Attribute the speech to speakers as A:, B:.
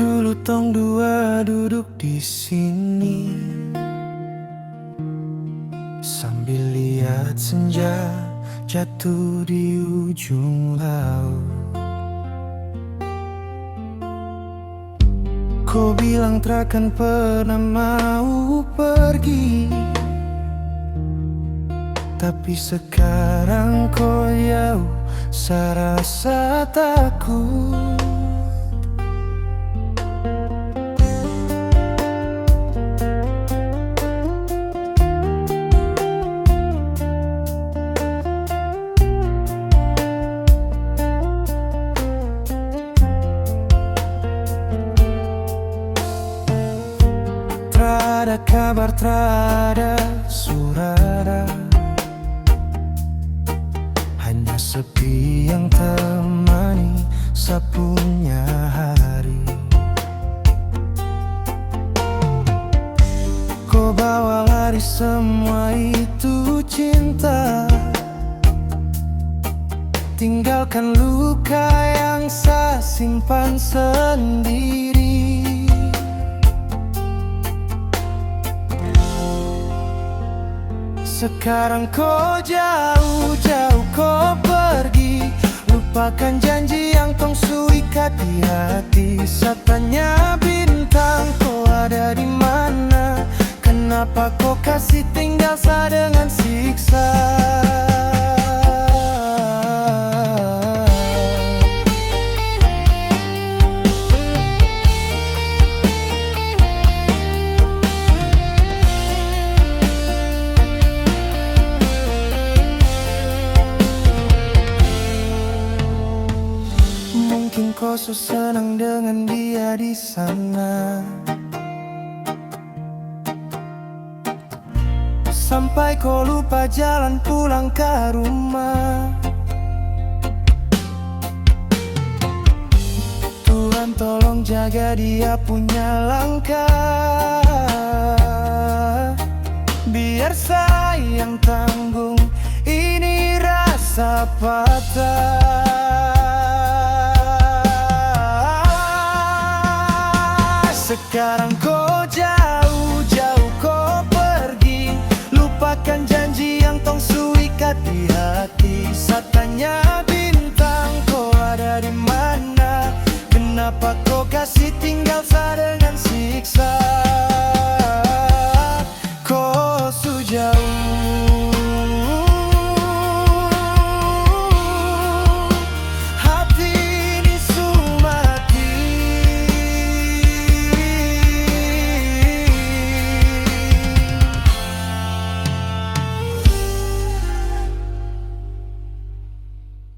A: Dulu tong dua duduk di sini sambil lihat senja jatuh di ujung laut. Kau bilang takkan pernah mau pergi, tapi sekarang kau jauh, saya rasa takut. Ada kabar, ada suara, hanya sepi yang temani sapunya hari. Kau bawa lari semua itu cinta, tinggalkan luka yang saya simpan sendiri. Sekarang kau jauh-jauh kau pergi, lupakan janji yang tong suikat di hati. Satanya bintang, kau ada di mana? Kenapa kau kasih tinggal saya dengan siksa? Mungkin kau so senang dengan dia di sana, sampai kau lupa jalan pulang ke rumah. Tuhan tolong jaga dia punya langkah, biar saya yang tanggung ini rasa patah. Sekarang kau jauh-jauh kau pergi, lupakan janji yang tong suikat di hati. Satanya